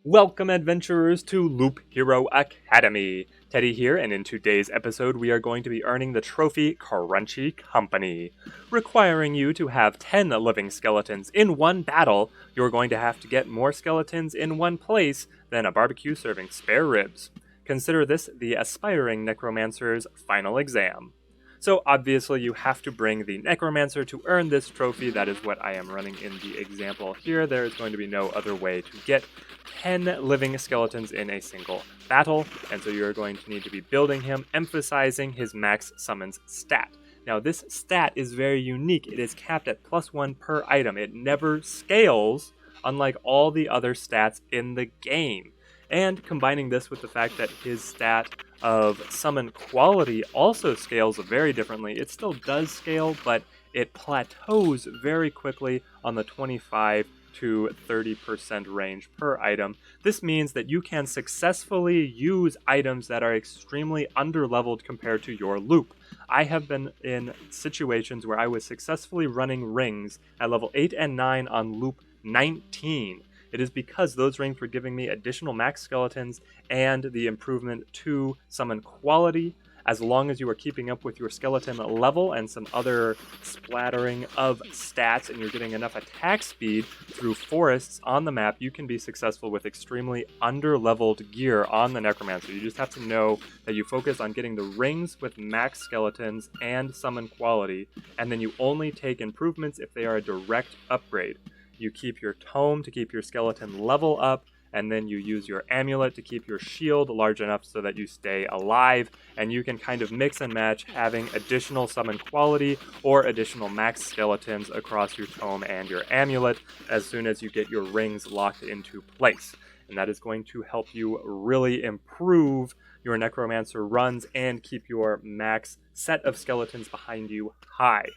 Welcome, adventurers, to Loop Hero Academy. Teddy here, and in today's episode, we are going to be earning the trophy Crunchy Company. Requiring you to have 10 living skeletons in one battle, you're going to have to get more skeletons in one place than a barbecue serving spare ribs. Consider this the aspiring Necromancer's final exam. So obviously you have to bring the Necromancer to earn this trophy. That is what I am running in the example here. There is going to be no other way to get 10 living skeletons in a single battle, and so you're going to need to be building him, emphasizing his max summons stat. Now this stat is very unique. It is capped at +1 per item. It never scales, unlike all the other stats in the game. And combining this with the fact that his stat of summon quality also scales very differently. It still does scale, but it plateaus very quickly on the 25 to 30% range per item. This means that you can successfully use items that are extremely underleveled compared to your loop. I have been in situations where I was successfully running rings at level 8 and 9 on loop 19. It is because those rings were giving me additional max skeletons and the improvement to summon quality, as long as you are keeping up with your skeleton level and some other splattering of stats, and you're getting enough attack speed through forests on the map. You can be successful with extremely under-leveled gear on the Necromancer. You just have to know that you focus on getting the rings with max skeletons and summon quality, and then you only take improvements if they are a direct upgrade. You keep your tome to keep your skeleton level up, and then you use your amulet to keep your shield large enough so that you stay alive, and you can kind of mix and match having additional summon quality or additional max skeletons across your tome and your amulet as soon as you get your rings locked into place. And that is going to help you really improve your Necromancer runs and keep your max set of skeletons behind you high.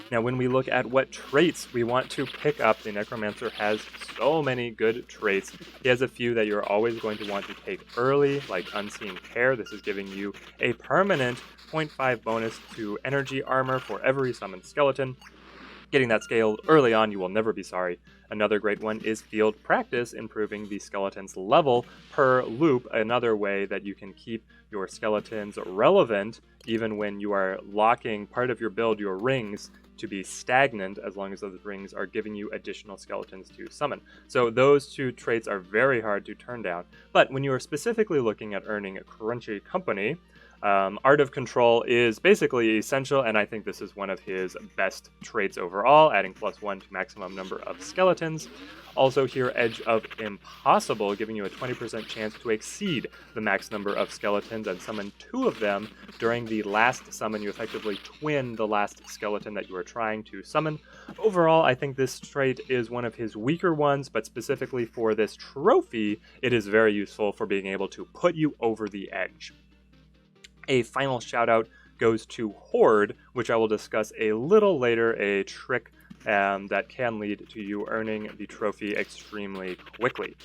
Now, when we look at what traits we want to pick up, the Necromancer has so many good traits. He has a few that you're always going to want to take early, like Unseen Care. This is giving you a permanent 0.5 bonus to energy armor for every summoned skeleton. Getting that scaled early on, you will never be sorry. Another great one is Field Practice, improving the skeleton's level per loop. Another way that you can keep your skeletons relevant, even when you are locking part of your build, your rings, to be stagnant, as long as those rings are giving you additional skeletons to summon. So those two traits are very hard to turn down. But when you are specifically looking at earning a Crunchy Company, Art of Control is basically essential, and I think this is one of his best traits overall, adding +1 to maximum number of skeletons. Also here, Edge of Impossible, giving you a 20% chance to exceed the max number of skeletons and summon 2 of them during the last summon. You effectively twin the last skeleton that you are trying to summon. Overall, I think this trait is one of his weaker ones, but specifically for this trophy, it is very useful for being able to put you over the edge. A final shout out goes to Hoard, which I will discuss a little later, a trick that can lead to you earning the trophy extremely quickly.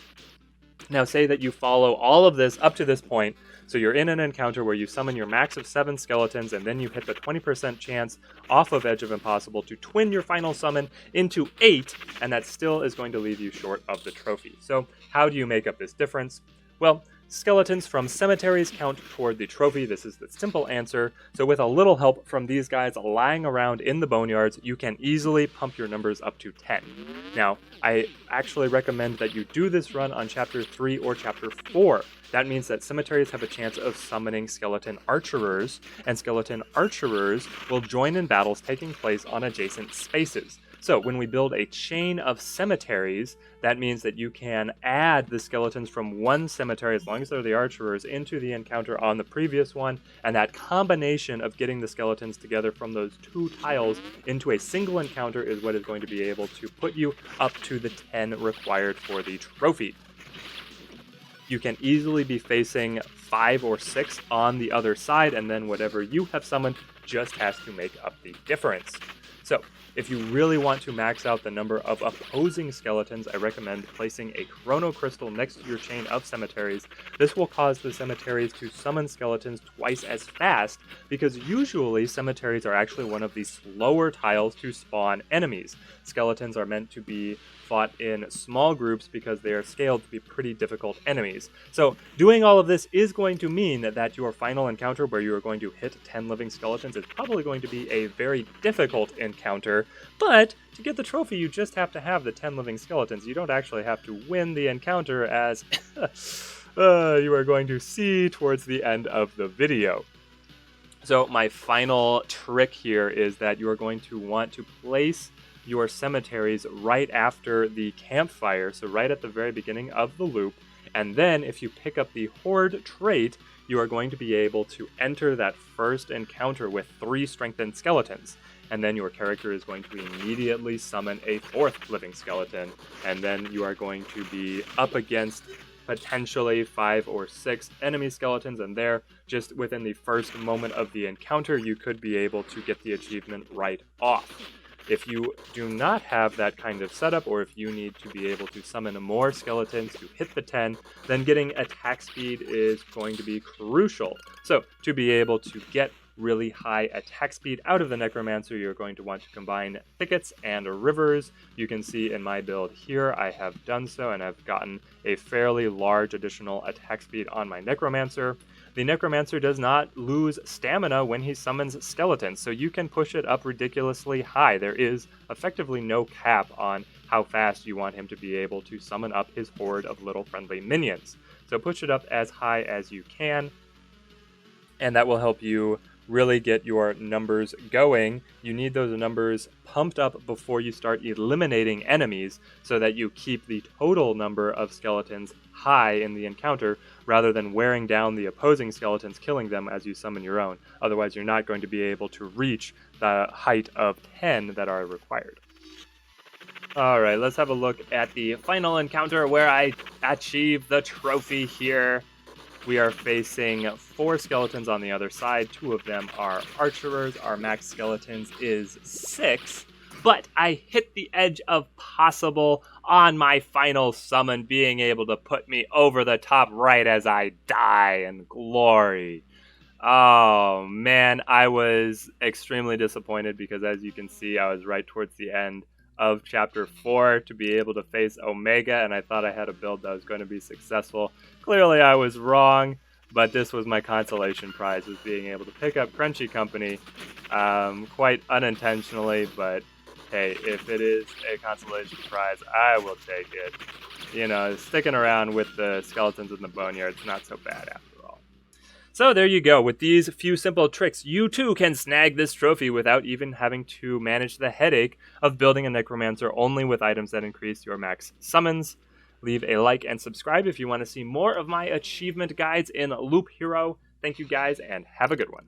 Now, say that you follow all of this up to this point, so you're in an encounter where you summon your max of 7 skeletons, and then you hit the 20% chance off of Edge of Impossible to twin your final summon into 8, and that still is going to leave you short of the trophy. So how do you make up this difference? Well, skeletons from cemeteries count toward the trophy. This is the simple answer. So with a little help from these guys lying around in the boneyards, you can easily pump your numbers up to 10. Now, I actually recommend that you do this run on Chapter 3 or Chapter 4. That means that cemeteries have a chance of summoning skeleton archerers, and skeleton archerers will join in battles taking place on adjacent spaces. So when we build a chain of cemeteries, that means that you can add the skeletons from one cemetery, as long as they're the archerers, into the encounter on the previous one, and that combination of getting the skeletons together from those 2 tiles into a single encounter is what is going to be able to put you up to the 10 required for the trophy. You can easily be facing 5 or 6 on the other side, and then whatever you have summoned just has to make up the difference. So, if you really want to max out the number of opposing skeletons, I recommend placing a chrono crystal next to your chain of cemeteries. This will cause the cemeteries to summon skeletons twice as fast, because usually cemeteries are actually one of the slower tiles to spawn enemies. Skeletons are meant to be fought in small groups because they are scaled to be pretty difficult enemies. So doing all of this is going to mean that your final encounter where you are going to hit 10 living skeletons is probably going to be a very difficult encounter, but to get the trophy you just have to have the 10 living skeletons. You don't actually have to win the encounter, as you are going to see towards the end of the video. So my final trick here is that you are going to want to place your cemeteries right after the campfire, so right at the very beginning of the loop, and then if you pick up the Horde trait, you are going to be able to enter that first encounter with 3 strengthened skeletons, and then your character is going to immediately summon a 4th living skeleton, and then you are going to be up against potentially 5 or 6 enemy skeletons, and there, just within the first moment of the encounter, you could be able to get the achievement right off. If you do not have that kind of setup, or if you need to be able to summon more skeletons to hit the 10, then getting attack speed is going to be crucial. So, to be able to get really high attack speed out of the Necromancer, you're going to want to combine thickets and rivers. You can see in my build here, I have done so, and I've gotten a fairly large additional attack speed on my Necromancer. The Necromancer does not lose stamina when he summons skeletons, so you can push it up ridiculously high. There is effectively no cap on how fast you want him to be able to summon up his horde of little friendly minions. So push it up as high as you can, and that will help you really get your numbers going. You need those numbers pumped up before you start eliminating enemies, so that you keep the total number of skeletons high in the encounter, rather than wearing down the opposing skeletons, killing them as you summon your own. Otherwise, you're not going to be able to reach the height of 10 that are required. Alright, let's have a look at the final encounter where I achieve the trophy here. We are facing 4 skeletons on the other side. 2 of them are archers. Our max skeletons is 6. But I hit the edge of possible on my final summon, being able to put me over the top right as I die in glory. Oh man, I was extremely disappointed because, as you can see, I was right towards the end of chapter 4 to be able to face Omega, and I thought I had a build that was going to be successful. Clearly I was wrong, but this was my consolation prize, was being able to pick up Crunchy Company, quite unintentionally, but hey, if it is a consolation prize, I will take it. You know, sticking around with the skeletons in the boneyard's not so bad after all. So there you go. With these few simple tricks, you too can snag this trophy without even having to manage the headache of building a Necromancer only with items that increase your max summons. Leave a like and subscribe if you want to see more of my achievement guides in Loop Hero. Thank you guys, and have a good one.